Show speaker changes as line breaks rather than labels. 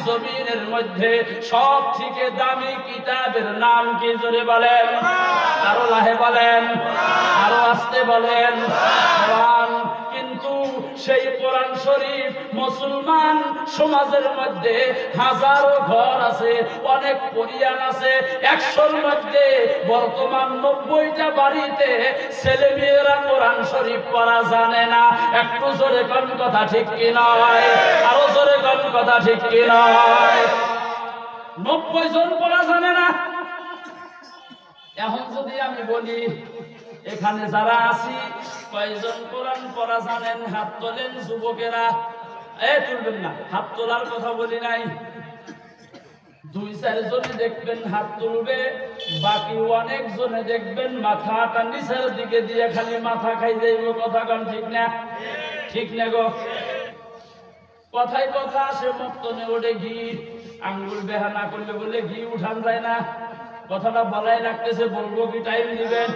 জমিনের মধ্যে সব থেকে দামি কিতাবের নাম কি? জোরে বলেন, আরো লাহে বলেন, আরো আস্তে বলেন, কোরআন। কিন্তু সেই কোরআন শরীফ মুসলমান সমাজের মধ্যে হাজারো ঘর আছে, অনেক পরিবার আছে, 100-র মধ্যে বর্তমান 90টা বাড়িতে ছেলে মেয়েরা কোরআন শরীফ পড়া জানে না। একটু জোরে কোন কথা ঠিক কি নয়? আরো জোরে কোন কথা ঠিক কি নয়? 90 জন পড়া জানে না। এখন যদি আমি বলি এখানে যারা আছি কয়জন কোরআন পড়া জানেন? হাত তোলেন যুবকেরা। তুলবেন না, হাত তোলার কথা বলি নাই। 2-4 জনে দেখবেন হাত তুলবে, বাকি অনেক জনে দেখবেন মাথাটা নিচের দিকে দিয়ে খালি মাথা খাই যাইব। কথা কন ঠিক না? ঠিক না গো? কথায় কথা আসে, মক্তনে ওঠে ঘি, আঙ্গুল বেহা না করলে বলে ঘি উঠান যায় না। কথাটা বলাই রাখতেছে, বলবো কি টাইম দিবেন?